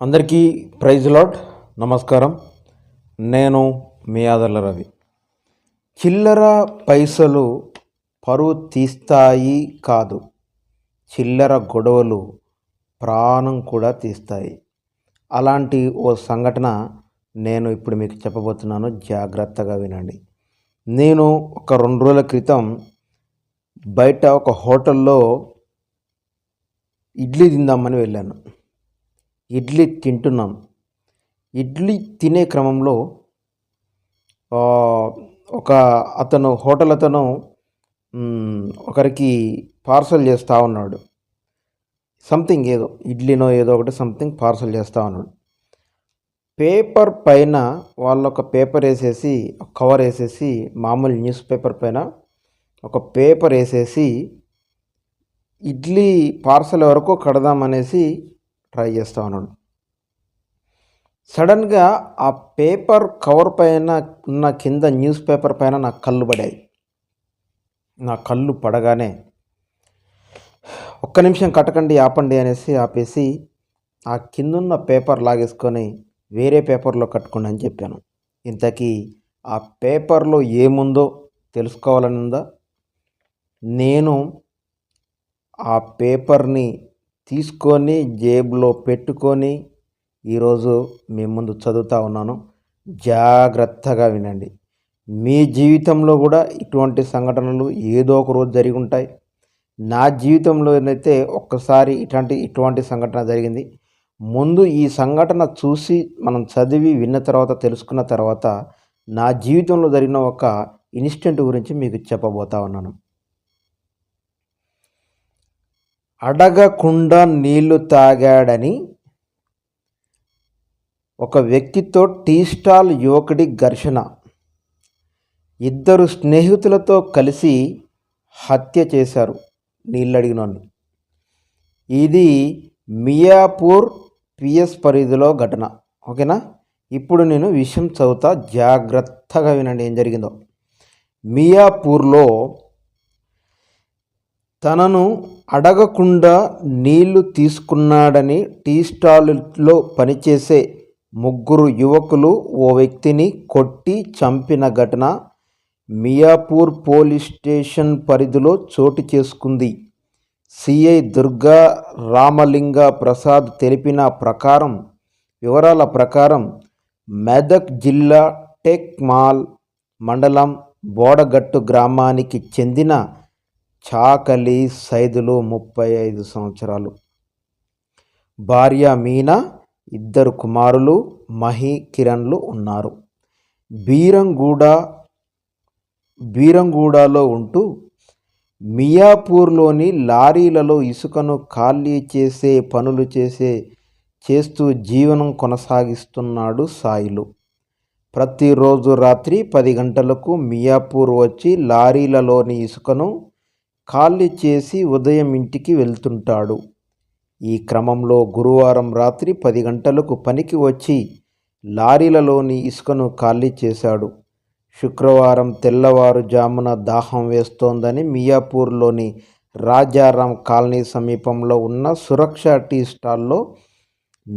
అందరికీ praise lord. నమస్కారం. నేను మీ ఆదర్ల రవి. చిల్లర పైసలు పరువు తీస్తాయి కాదు, చిల్లర గొడవలు ప్రాణం కూడా తీస్తాయి. అలాంటి ఓ సంఘటన నేను ఇప్పుడు మీకు చెప్పబోతున్నాను, జాగ్రత్తగా వినండి. నేను ఒక 2 రోజుల క్రితం బయట ఒక హోటల్లో ఇడ్లీ తిందామని వెళ్ళాను. ఇడ్లీ తింటున్నాం. ఇడ్లీ తినే క్రమంలో ఒక హోటల్ అతను ఒకరికి పార్సల్ చేస్తూ ఉన్నాడు. సంథింగ్ ఏదో ఇడ్లీనో ఏదో ఒకటి సంథింగ్ పార్సల్ చేస్తూ ఉన్నాడు. పేపర్ పైన వాళ్ళు ఒక పేపర్ వేసేసి, కవర్ వేసేసి, మామూలు న్యూస్ పేపర్ పైన ఒక పేపర్ వేసేసి ఇడ్లీ పార్సల్ వరకు కడదామనేసి ట్రై చేస్తూ ఉన్నాడు. సడన్గా ఆ పేపర్ కవర్ పైన ఉన్న కింద న్యూస్ పేపర్ పైన నా కళ్ళు పడాయి. నా కళ్ళు పడగానే ఒక్క నిమిషం కట్టకండి, ఆపండి అనేసి ఆపేసి ఆ కిందున్న పేపర్ లాగేసుకొని వేరే పేపర్లో కట్టుకోండి అని చెప్పాను. ఇంతకీ ఆ పేపర్లో ఏముందో తెలుసుకోవాలని ఉందా? నేను ఆ పేపర్ని తీసుకొని జేబులో పెట్టుకొని ఈరోజు మీ ముందు చదువుతూ ఉన్నాను. జాగ్రత్తగా వినండి. మీ జీవితంలో కూడా ఇటువంటి సంఘటనలు ఏదో ఒక రోజు జరిగి ఉంటాయి. నా జీవితంలో అయితే ఒక్కసారి ఇటువంటి సంఘటన జరిగింది. ముందు ఈ సంఘటన చూసి మనం చదివి విన్న తర్వాత, తెలుసుకున్న తర్వాత నా జీవితంలో జరిగిన ఒక ఇన్సిడెంట్ గురించి మీకు చెప్పబోతా ఉన్నాను. అడగకుండా నీళ్లు తాగాడని ఒక వ్యక్తితో టీ స్టాల్ యువకుడి ఘర్షణ. 2 స్నేహితులతో కలిసి హత్య చేశారు నీళ్ళడిగినోని. ఇది మియాపూర్ పిఎస్ పరిధిలో ఘటన. ఓకేనా? ఇప్పుడు నేను విషయం చదువుతా, జాగ్రత్తగా వినండి ఏం జరిగిందో. మియాపూర్లో తనను అడగకుండా నీళ్లు తీసుకున్నాడని టీ స్టాల్లో పనిచేసే 3 యువకులు ఓ వ్యక్తిని కొట్టి చంపిన ఘటన మియాపూర్ పోలీస్ స్టేషన్ పరిధిలో చోటు చేసుకుంది. సిఐ దుర్గా రామలింగ ప్రసాద్ తెలిపిన వివరాల ప్రకారం మెదక్ జిల్లా టెక్మాల్ మండలం బోడగట్టు గ్రామానికి చెందిన చాకలి సైదులు 35 సంవత్సరాలు. భార్య మీనా, 2 కుమారులు మహి, కిరణ్లు ఉన్నారు. బీరంగూడలో ఉంటూ మియాపూర్లోని లారీలలో ఇసుకను ఖాళీ చేసే పనులు చేస్తూ జీవనం కొనసాగిస్తున్నాడు సాయిలు. ప్రతిరోజు రాత్రి 10 గంటలకు మియాపూర్ వచ్చి లారీలలోని ఇసుకను ఖాళీ చేసి ఉదయం ఇంటికి వెళ్తుంటాడు. ఈ క్రమంలో గురువారం రాత్రి 10 గంటలకు పనికి వచ్చి లారీలలోని ఇసుకను ఖాళీ చేశాడు. శుక్రవారం తెల్లవారుజామున దాహం వేస్తోందని మియాపూర్లోని రాజారాం కాలనీ సమీపంలో ఉన్న సురక్ష టీ స్టాల్లో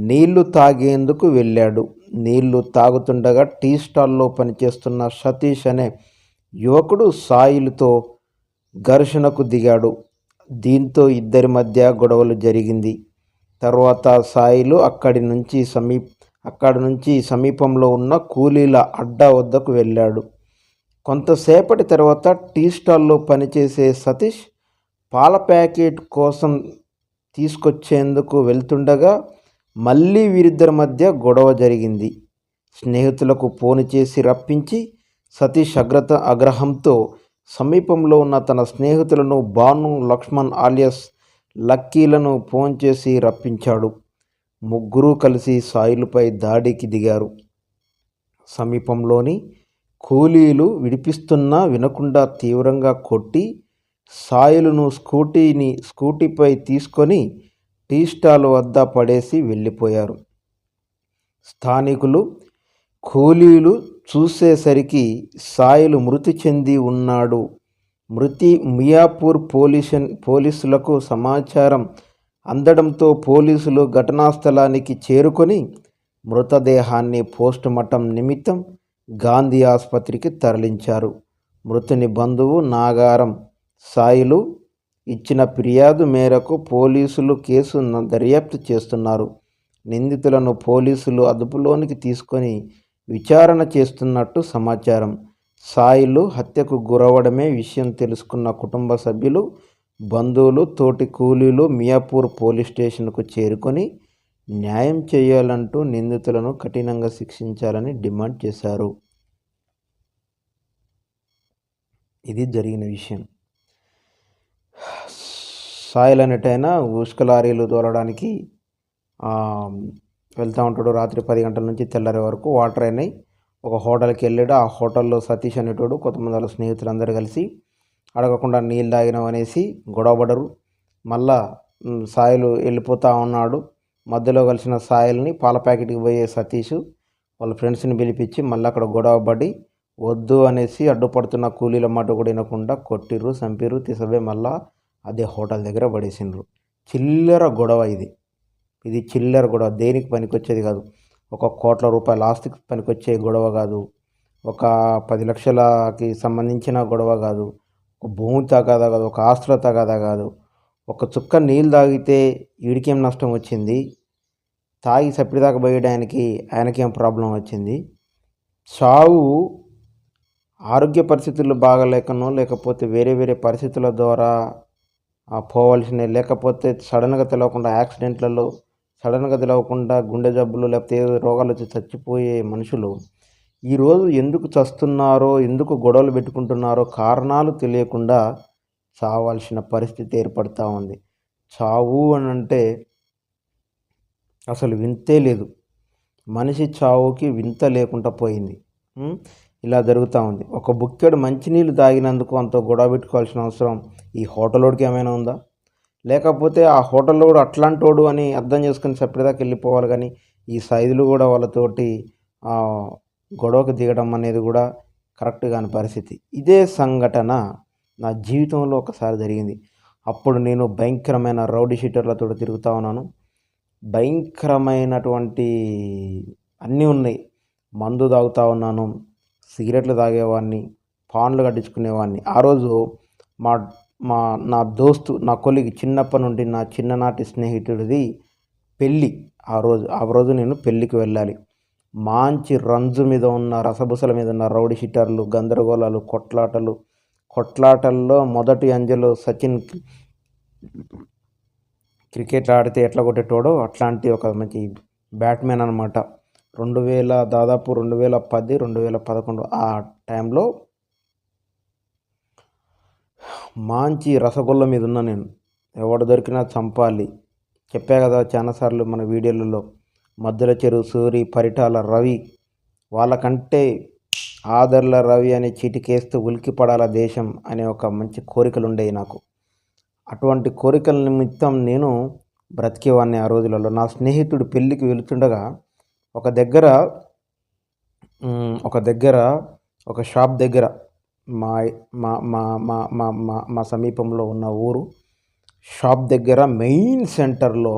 నీళ్లు తాగేందుకు వెళ్ళాడు. నీళ్లు తాగుతుండగా టీ స్టాల్లో పనిచేస్తున్న సతీష్ అనే యువకుడు సాయిలతో ఘర్షణకు దిగాడు. దీంతో ఇద్దరి మధ్య గొడవలు జరిగింది. తర్వాత సాయిలు అక్కడి నుంచి సమీపంలో ఉన్న కూలీల అడ్డా వద్దకు వెళ్ళాడు. కొంతసేపటి తర్వాత టీ స్టాల్లో పనిచేసే సతీష్ పాల ప్యాకెట్ కోసం తీసుకొచ్చేందుకు వెళ్తుండగా మళ్ళీ వీరిద్దరి మధ్య గొడవ జరిగింది. స్నేహితులకు ఫోన్ చేసి రప్పించి సతీష్ ఆగ్రహంతో సమీపంలో ఉన్న తన స్నేహితులను భాను, లక్ష్మణ్ ఆలియాస్ లక్కీలను ఫోన్ చేసి రప్పించాడు. 3 కలిసి సాయిలపై దాడికి దిగారు. సమీపంలోని కూలీలు విడిపిస్తున్నా వినకుండా తీవ్రంగా కొట్టి సాయిలను స్కూటీపై తీసుకొని టీ స్టాల్ వద్ద పడేసి వెళ్ళిపోయారు. స్థానికులు, కూలీలు చూసేసరికి సాయిలు మృతి చెంది ఉన్నాడు. మియాపూర్ పోలీసులకు సమాచారం అందడంతో పోలీసులు ఘటనా స్థలానికి చేరుకొని మృతదేహాన్ని పోస్టుమార్టం నిమిత్తం గాంధీ ఆసుపత్రికి తరలించారు. మృతుని బంధువు నాగారం సాయిలు ఇచ్చిన ఫిర్యాదు మేరకు పోలీసులు కేసు దర్యాప్తు చేస్తున్నారు. నిందితులను పోలీసులు అదుపులోనికి తీసుకొని విచారణ చేస్తున్నట్టు సమాచారం. సాయిలు హత్యకు గురవడమే విషయం తెలుసుకున్న కుటుంబ సభ్యులు, బంధువులు, తోటి కూలీలు మియాపూర్ పోలీస్ స్టేషన్కు చేరుకొని న్యాయం చేయాలంటూ నిందితులను కఠినంగా శిక్షించాలని డిమాండ్ చేశారు. ఇది జరిగిన విషయం. సాయిల్ అనేటైనా ఉసుక లారీలు తోలడానికి వెళ్తూ ఉంటాడు. రాత్రి 10 గంటల నుంచి తెల్లారే వరకు వాటర్ అయినాయి. ఒక హోటల్కి వెళ్ళాడు. ఆ హోటల్లో సతీష్ అనేటోడు కొంతమంది వాళ్ళ స్నేహితులందరూ కలిసి అడగకుండా నీళ్ళు తాగినాం అనేసి గొడవపడరు. మళ్ళా సాయిలు వెళ్ళిపోతూ ఉన్నాడు. మధ్యలో కలిసిన సాయిల్ని పాల ప్యాకెట్కి పోయే సతీష్ వాళ్ళ ఫ్రెండ్స్ని పిలిపించి మళ్ళీ అక్కడ గొడవపడి వద్దు అనేసి అడ్డుపడుతున్న కూలీల మాట కూడా వినకుండా కొట్టిర్రు, చంపిర్రు, తీసుకుపోయి మళ్ళా అదే హోటల్ దగ్గర పడేసిండ్రు. చిల్లర గొడవ ఇది చిల్లర గొడవ. దేనికి పనికొచ్చేది కాదు. 1 కోట్ల రూపాయల ఆస్తికి పనికొచ్చే గొడవ కాదు. ఒక 10 లక్షలకి సంబంధించిన గొడవ కాదు. ఒక భూమి తగాదా కాదు. ఒక ఆస్తుల తగాదా కాదు. ఒక చుక్క నీళ్ళు తాగితే వీడికేం నష్టం వచ్చింది, తాగి సప్పిడిదాకా పోయడానికి ఆయనకేం ప్రాబ్లం వచ్చింది. చావు ఆరోగ్య పరిస్థితులు బాగలేకనో లేకపోతే వేరే పరిస్థితుల ద్వారా పోవాల్సినవి, లేకపోతే సడన్గా తెలియకుండా యాక్సిడెంట్లలో, సడన్గా తెలియకుండా గుండె జబ్బులు లేకపోతే ఏదో రోగాలు వచ్చి చచ్చిపోయే మనుషులు ఈరోజు ఎందుకు చస్తున్నారో, ఎందుకు గొడవలు పెట్టుకుంటున్నారో కారణాలు తెలియకుండా చావాల్సిన పరిస్థితి ఏర్పడుతూ ఉంది. చావు అని అంటే అసలు వింతే లేదు. మనిషి చావుకి వింత లేకుండా పోయింది. ఇలా జరుగుతూ ఉంది. ఒక బుక్కెడు మంచినీళ్ళు తాగినందుకు అంత గొడవ పెట్టుకోవాల్సిన అవసరం ఈ హోటల్లోడికి ఏమైనా ఉందా? లేకపోతే ఆ హోటల్లో కూడా అట్లాంటోడు అని అర్థం చేసుకుని సపరేదాకా వెళ్ళిపోవాలి. కానీ ఈ సైజులు కూడా వాళ్ళతోటి గొడవకు దిగడం అనేది కూడా కరెక్ట్ కాని పరిస్థితి. ఇదే సంఘటన నా జీవితంలో ఒకసారి జరిగింది. అప్పుడు నేను భయంకరమైన రౌడీ షీటర్లతో తిరుగుతూ ఉన్నాను. భయంకరమైనటువంటి అన్నీ ఉన్నాయి. మందు తాగుతూ ఉన్నాను, సిగరెట్లు తాగేవాడిని, పాన్లు కట్టించుకునేవాడిని. ఆ రోజు నా దోస్తు, నా కొలిగి, చిన్నప్పటి నుండి నా చిన్ననాటి స్నేహితుడిది పెళ్ళి. ఆ రోజు నేను పెళ్ళికి వెళ్ళాలి. మంచి రంజు మీద ఉన్న, రసబుసల మీద ఉన్న రౌడీ షీటర్లు, గందరగోళాలు, కొట్లాటల్లో మొదటి అంజలో సచిన్ క్రికెట్ ఆడితే ఎట్లా కొట్టేటోడో అట్లాంటి ఒక మంచి బ్యాట్మెన్ అనమాట. దాదాపు 2010, 2011 ఆ టైంలో మంచి రసగుల్ల మీద ఉన్నా నేను. ఎవడు దొరికినా చంపాలి. చెప్పా కదా చాలాసార్లు మన వీడియోలలో. మధ్యల చెరువు సూరి, పరిటాల రవి, వాళ్ళకంటే ఆదర్ల రవి అనే చీటికేస్తూ ఉలికి పడాల దేశం అనే ఒక మంచి కోరికలు ఉండేవి నాకు. అటువంటి కోరికల నిమిత్తం నేను బ్రతికేవాడిని ఆ రోజులలో. నా స్నేహితుడు పెళ్ళికి వెళుతుండగా ఒక దగ్గర ఒక షాప్ దగ్గర మా మా మా మా మా మా మా సమీపంలో ఉన్న ఊరు షాప్ దగ్గర మెయిన్ సెంటర్లో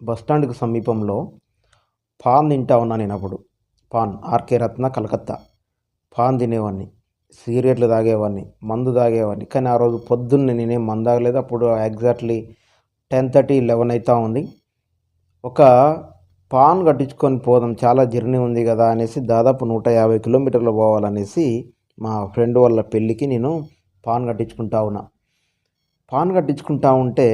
బస్టాండ్కి సమీపంలో పాన్ తింటా ఉన్నా నేను. అప్పుడు పాన్, ఆర్కే రత్న, కలకత్తా పాన్ తినేవాడిని, సిగరెట్లు తాగేవాడిని, మందు తాగేవాడిని. కానీ ఆ రోజు పొద్దున్నే నేనేం మందు తాగలేదు. అప్పుడు ఎగ్జాక్ట్లీ 10:30, 11 అవుతూ ఉంది. ఒక పాన్ కట్టించుకొని పోదాం, చాలా జర్నీ ఉంది కదా అనేసి, దాదాపు 150 కిలోమీటర్లు పోవాలనేసి మా ఫ్రెండ్ వాళ్ళ పెళ్ళికి నేను పాన్ కట్టించుకుంటా ఉన్నా. పాన్ కట్టించుకుంటా ఉంటే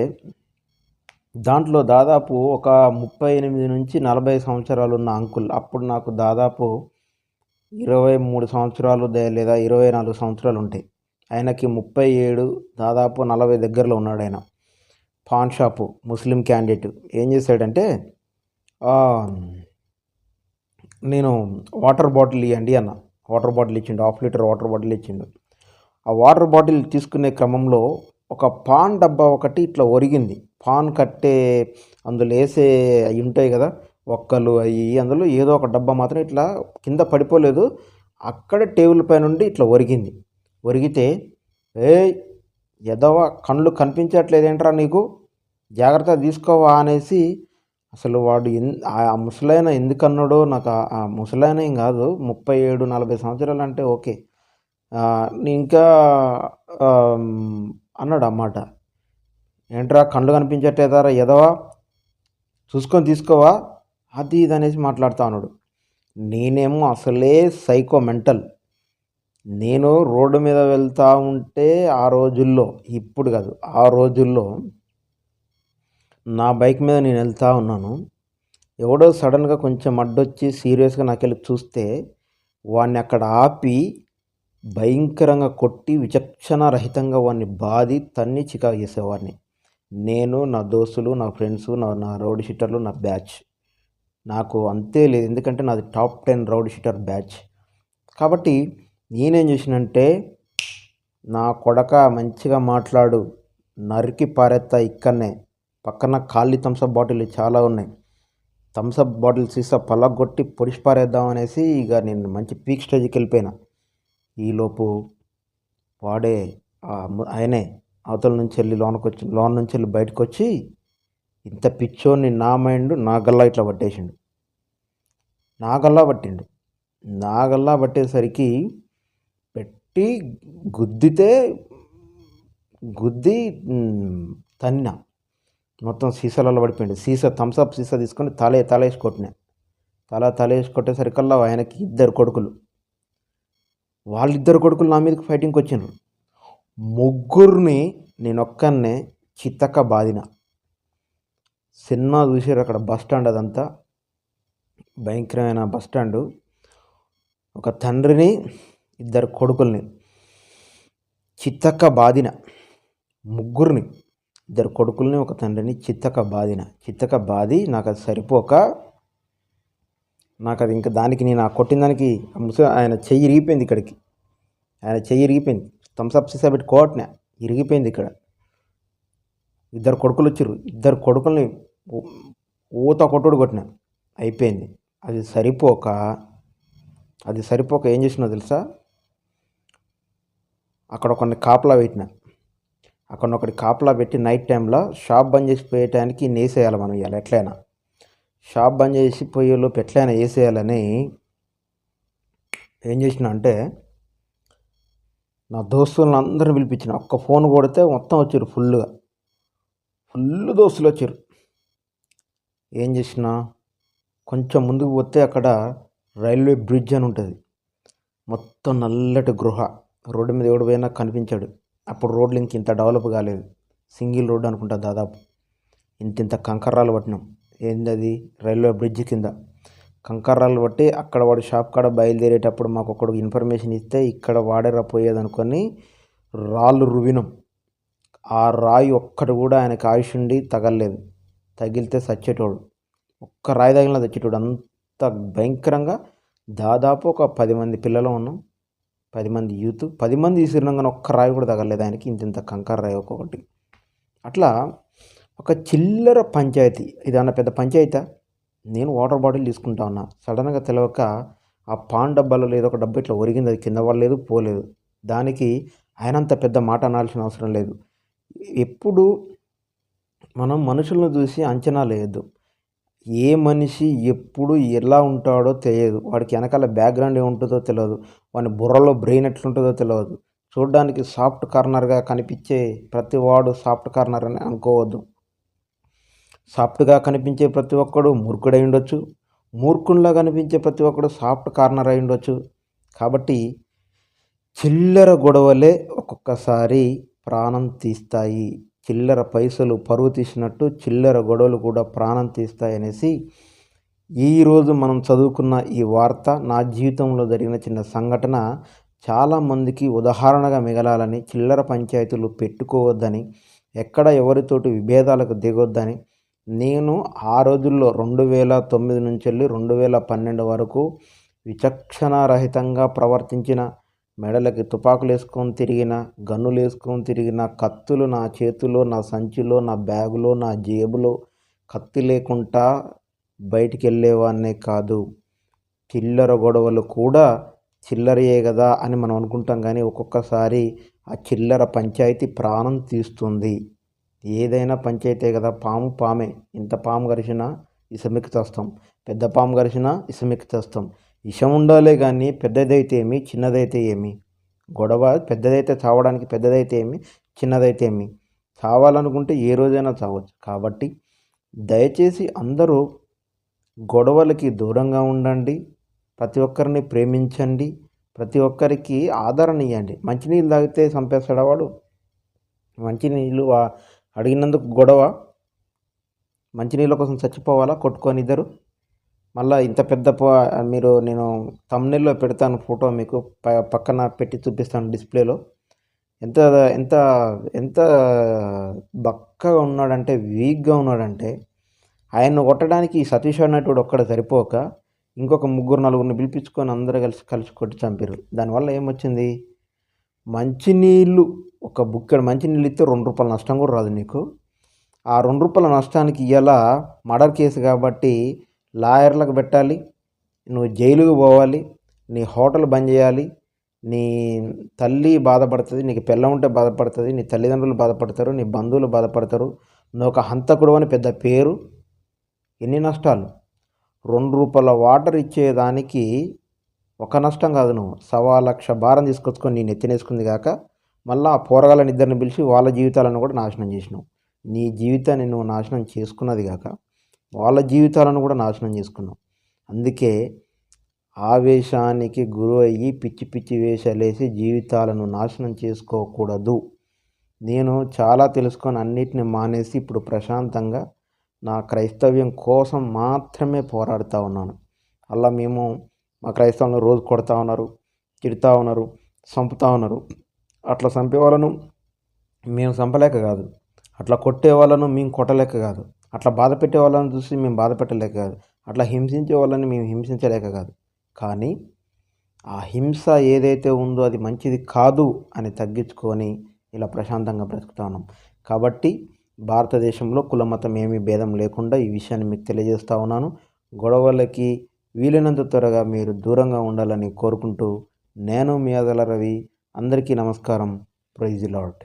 దాంట్లో దాదాపు ఒక 38 నుంచి 40 సంవత్సరాలు ఉన్న అంకుల్, అప్పుడు నాకు దాదాపు 23 సంవత్సరాలు లేదా 24 సంవత్సరాలు ఉంటాయి. ఆయనకి 37, దాదాపు 40 దగ్గరలో ఉన్నాడు ఆయన. పాన్ షాపు, ముస్లిం క్యాండిడేట్. ఏం చేశాడంటే, నేను వాటర్ బాటిల్ ఇవ్వండి అన్న. వాటర్ బాటిల్ ఇచ్చిండు, 1/2 లీటర్ వాటర్ బాటిల్ ఇచ్చిండు. ఆ వాటర్ బాటిల్ తీసుకునే క్రమంలో ఒక పాన్ డబ్బా ఒకటి ఇట్లా ఒరిగింది. పాన్ కట్టే అందులో వేసే అవి ఉంటాయి కదా, ఒక్కలు అవి, అందులో ఏదో ఒక డబ్బా మాత్రం ఇట్లా కింద పడిపోలేదు, అక్కడ టేబుల్ పై నుండి ఇట్లా ఒరిగితే, ఎదవ కళ్ళు కనిపించట్లేదేంట్రా నీకు, జాగ్రత్త తీసుకోవా అనేసి అసలు వాడు ఆ ముసలాయన ఎందుకన్నాడో నాకు ఆ ముసలాయన ఏం కాదు, 37-40 సంవత్సరాలు అంటే ఓకే. ఇంకా అన్నాడు అన్నమాట. ఏంట్రా కళ్ళు కనిపించట్లేదారా ఎదవా, చూసుకొని తీసుకోవా, అది ఇది అనేసి మాట్లాడుతా ఉన్నాడు. నేనేమో అసలే సైకో మెంటల్. నేను రోడ్డు మీద వెళ్తూ ఉంటే ఆ రోజుల్లో, ఇప్పుడు కాదు ఆ రోజుల్లో, నా బైక్ మీద నేను వెళ్తూ ఉన్నాను. ఎవడో సడన్గా కొంచెం అడ్డొచ్చి సీరియస్గా నాకెళ్ళి చూస్తే వాడిని అక్కడ ఆపి భయంకరంగా కొట్టి విచక్షణారహితంగా వాడిని బాది తన్ని చికాకు చేసేవాడిని. నేను, నా దోస్తులు, నా ఫ్రెండ్స్, నా రౌడీ షీటర్లు, నా బ్యాచ్. నాకు అంతే లేదు, ఎందుకంటే నాది టాప్ 10 రౌడీ షీటర్ బ్యాచ్. కాబట్టి నేనేం చేసినంటే, నా కొడక మంచిగా మాట్లాడు, నరికి పారేత్తా ఇక్కడనే. పక్కన ఖాళీ థమ్సప్ బాటిల్ చాలా ఉన్నాయి. థమ్సప్ బాటిల్ సీసా పలగొట్టి పొడిచి పారేద్దాం అనేసి ఇక నేను మంచి పీక్ స్టేజ్కి వెళ్ళిపోయినా. ఈలోపు వాడే ఆయనే అవతల నుంచి వెళ్ళి లోన్ నుంచి వెళ్ళి బయటకు వచ్చి ఇంత పిచ్చోని నా మైండ్ నా గల్లా ఇట్లా పట్టేసిండు. నా గల్లా పట్టేసరికి పెట్టి గుద్ది తన్న మొత్తం సీసాలలో పడిపోయింది. థమ్సప్ సీసా తీసుకొని తలేసి కొట్టినా. తలేసి కొట్టేసరికల్లా ఆయనకి 2 కొడుకులు. వాళ్ళిద్దరు కొడుకులు నా మీదకి ఫైటింగ్కి వచ్చినారు. ముగ్గురిని నేను ఒక్కనే చితక బాదిన. సినిమా చూసారు అక్కడ బస్ స్టాండ్, అదంతా భయంకరమైన బస్ స్టాండు. ఒక తండ్రిని 2 కొడుకుల్ని చితక బాదిన. ముగ్గురిని, 2 కొడుకుల్ని, ఒక తండ్రిని చితక బాది నాకు అది సరిపోక, నాకు అది ఇంకా దానికి నేను ఆ కొట్టిన దానికి ఆయన చెయ్యి ఇరిగిపోయింది. ఆయన చెయ్యి ఇరిగిపోయింది. థమ్సప్ సీసా పెట్టి కోట్న ఇరిగిపోయింది. ఇక్కడ 2 కొడుకులు వచ్చారు. 2 కొడుకుల్ని ఊత కొట్టుడు కొట్టిన, అయిపోయింది. అది సరిపోక ఏం చేసినా తెలుసా, అక్కడ ఒకరిని కాపలా పెట్టి నైట్ టైంలో షాప్ బంద్ చేసి పోయేటానికి వేసేయాలి మనం. ఇవాళ ఎట్లయినా షాప్ బంద్ చేసి పోయేలోపు ఎట్లయినా వేసేయాలని ఏం చేసిన అంటే, నా దోస్తులను అందరిని పిలిపించిన. ఒక్క ఫోన్ కొడితే మొత్తం వచ్చారు, ఫుల్ దోస్తులు వచ్చారు. ఏం చేసిన, కొంచెం ముందుకు పోతే అక్కడ రైల్వే బ్రిడ్జ్ అని ఉంటుంది. మొత్తం నల్లటి గృహ, రోడ్డు మీద ఎవడు పోయినా కనిపించాడు. అప్పుడు రోడ్లు ఇంత డెవలప్ కాలేదు, సింగిల్ రోడ్డు అనుకుంటా. దాదాపు ఇంత కంకర్రాలు పట్టినాం. ఏంది, రైల్వే బ్రిడ్జ్ కింద కంకర్రాలు పట్టి అక్కడ వాడు షాప్ కాడ బయలుదేరేటప్పుడు మాకు ఒకడు ఇన్ఫర్మేషన్ ఇస్తే ఇక్కడ వాడేరా పోయేది అనుకొని రాళ్ళు రువినం. ఆ రాయి ఒక్కటి కూడా ఆయనకు ఆయుష్ ఉండి తగలలేదు. తగిలితే చచ్చేటోడు, ఒక్క రాయి తగిలిన చచ్చేటోడు. అంత భయంకరంగా. దాదాపు ఒక 10 మంది పిల్లలు ఉన్నాం, 10 మంది యూత్. 10 మంది తీసినాం కానీ ఒక్క రాయి కూడా తగలలేదు ఆయనకి. ఇంత కంకర రాయి ఒక్కొక్కటి. అట్లా ఒక చిల్లర పంచాయతీ. ఇదన్నా పెద్ద పంచాయతీ. నేను వాటర్ బాటిల్ తీసుకుంటా ఉన్నా, సడన్గా తెలియక ఆ పాన్ డబ్బాలో ఏదో ఒక డబ్బా ఇట్లా ఒరిగింది. అది కింద పడలేదు, పోలేదు. దానికి ఆయనంత పెద్ద మాట అనాల్సిన అవసరం లేదు. ఎప్పుడు మనం మనుషులను చూసి అంచనా లేదు. ఏ మనిషి ఎప్పుడు ఎలా ఉంటాడో తెలియదు. వాడికి వెనకాల బ్యాక్గ్రౌండ్ ఏముంటుందో తెలియదు. వాని బుర్రలో బ్రెయిన్ ఎట్లుంటుందో తెలియదు. చూడడానికి సాఫ్ట్ కార్నర్గా కనిపించే ప్రతి వాడు సాఫ్ట్ కార్నర్ అని అనుకోవద్దు. సాఫ్ట్గా కనిపించే ప్రతి ఒక్కడు మూర్ఖుడై ఉండొచ్చు. మూర్ఖుల్లా కనిపించే ప్రతి ఒక్కడు సాఫ్ట్ కార్నర్ అయి ఉండొచ్చు. కాబట్టి చిల్లర గొడవలే ఒక్కొక్కసారి ప్రాణం తీస్తాయి. చిల్లర పైసలు పరువు తీసినట్టు చిల్లర గొడవలు కూడా ప్రాణం తీస్తాయి అనేసి ఈరోజు మనం చదువుకున్న ఈ వార్త నా జీవితంలో జరిగిన చిన్న సంఘటన చాలామందికి ఉదాహరణగా మిగలాలని, చిల్లర పంచాయతీలు పెట్టుకోవద్దని, ఎక్కడ ఎవరితోటి విభేదాలకు దిగొద్దని నేను ఆ రోజుల్లో 2009 నుంచి వెళ్ళి 2012 వరకు విచక్షణారహితంగా ప్రవర్తించిన, మెడలకి తుపాకులు వేసుకొని తిరిగిన, గన్నులు వేసుకొని తిరిగిన, కత్తులు నా చేతిలో, నా సంచిలో, నా బ్యాగులో, నా జేబులో కత్తి లేకుండా బయటికి వెళ్ళేవాన్నే కాదు. చిల్లర గొడవలు కూడా చిల్లరయే కదా అని మనం అనుకుంటాం, కానీ ఒక్కొక్కసారి ఆ చిల్లర పంచాయతీ ప్రాణం తీస్తుంది. ఏదైనా పంచాయితే కదా, పాము పామే. ఇంత పాము కరిచినా ఇసమెక్కి చేస్తాం, పెద్ద పాము కరిచినా ఇసమెక్కి చేస్తాం. విషం ఉండాలే కానీ పెద్దదైతే ఏమి చిన్నదైతే ఏమి, గొడవ పెద్దదైతే చావడానికి పెద్దదైతే ఏమి చిన్నదైతే ఏమి, చావాలనుకుంటే ఏ రోజైనా చావచ్చు. కాబట్టి దయచేసి అందరూ గొడవలకి దూరంగా ఉండండి, ప్రతి ఒక్కరిని ప్రేమించండి, ప్రతి ఒక్కరికి ఆదరణ ఇవ్వండి. మంచినీళ్ళు తాగితే చంపేస్తాడా వాడు? మంచినీళ్ళు అడిగినందుకు గొడవ, మంచినీళ్ళ కోసం చచ్చిపోవాలా కొట్టుకొని ఇద్దరు? మళ్ళీ ఇంత పెద్ద నేను థంబ్నెయిల్లో పెడతాను ఫోటో, మీకు పక్కన పెట్టి చూపిస్తాను డిస్ప్లేలో. ఎంత ఎంత ఎంత బక్కగా ఉన్నాడంటే, వీక్గా ఉన్నాడంటే, ఆయన్ను కొట్టడానికి సతీష్ అన్నట్టు ఒక్కడ సరిపోక ఇంకొక 3-4 పిలిపించుకొని అందరూ కలిసి కొట్టి చంపారు. దానివల్ల ఏమొచ్చింది? మంచినీళ్ళు, ఒక బుక్కెడు మంచినీళ్ళు ఇస్తే ₹2 నష్టం కూడా రాదు నీకు. ఆ ₹2 నష్టానికి ఇలా మర్డర్ కేసు కాబట్టి లాయర్లకు పెట్టాలి, నువ్వు జైలుకు పోవాలి, నీ హోటల్ బంద్ చేయాలి, నీ తల్లి బాధపడుతుంది, నీకు పెళ్ళం ఉంటే బాధపడుతుంది, నీ తల్లిదండ్రులు బాధపడతారు, నీ బంధువులు బాధపడతారు, నువ్వు ఒక హంతకుడు అని పెద్ద పేరు. ఎన్ని నష్టాలు! ₹2 వాటర్ ఇచ్చేదానికి ఒక నష్టం కాదు, నువ్వు 1,00,000 భారం తీసుకొచ్చుకొని నేను ఎత్తినేసుకుంది కాక మళ్ళీ ఆ పోరగాళ్ళని ఇద్దరిని పిలిచి వాళ్ళ జీవితాలను కూడా నాశనం చేసినావు. నీ జీవితాన్ని నువ్వు నాశనం చేసుకున్నది కాక వాళ్ళ జీవితాలను కూడా నాశనం చేసుకున్నావు. అందుకే ఆవేశానికి గురి అయ్యి పిచ్చి పిచ్చి వేషాలేసి జీవితాలను నాశనం చేసుకోకూడదు. నేను చాలా తెలుసుకొని అన్నిటిని మానేసి ఇప్పుడు ప్రశాంతంగా నా క్రైస్తవ్యం కోసం మాత్రమే పోరాడుతూ ఉన్నాను. అలా మేము మా క్రైస్తవులను రోజు కొడతా ఉన్నారు, తిడుతూ ఉన్నారు, చంపుతూ ఉన్నారు. అట్లా చంపే వాళ్ళను మేము చంపలేక కాదు, అట్లా కొట్టే వాళ్ళను మేము కొట్టలేక కాదు, అట్లా బాధ పెట్టే వాళ్ళని చూసి మేము బాధ పెట్టలేక కాదు, అట్లా హింసించే వాళ్ళని మేము హింసించలేక కాదు. కానీ ఆ హింస ఏదైతే ఉందో అది మంచిది కాదు అని తగ్గించుకొని ఇలా ప్రశాంతంగా బ్రతుకుతా ఉన్నాం. కాబట్టి భారతదేశంలో కులమతం ఏమీ భేదం లేకుండా ఈ విషయాన్ని మీకు తెలియజేస్తూ ఉన్నాను. గొడవలకి వీలైనంత త్వరగా మీరు దూరంగా ఉండాలని కోరుకుంటూ నేను మీ అదల రవి. అందరికీ నమస్కారం. Praise the lord.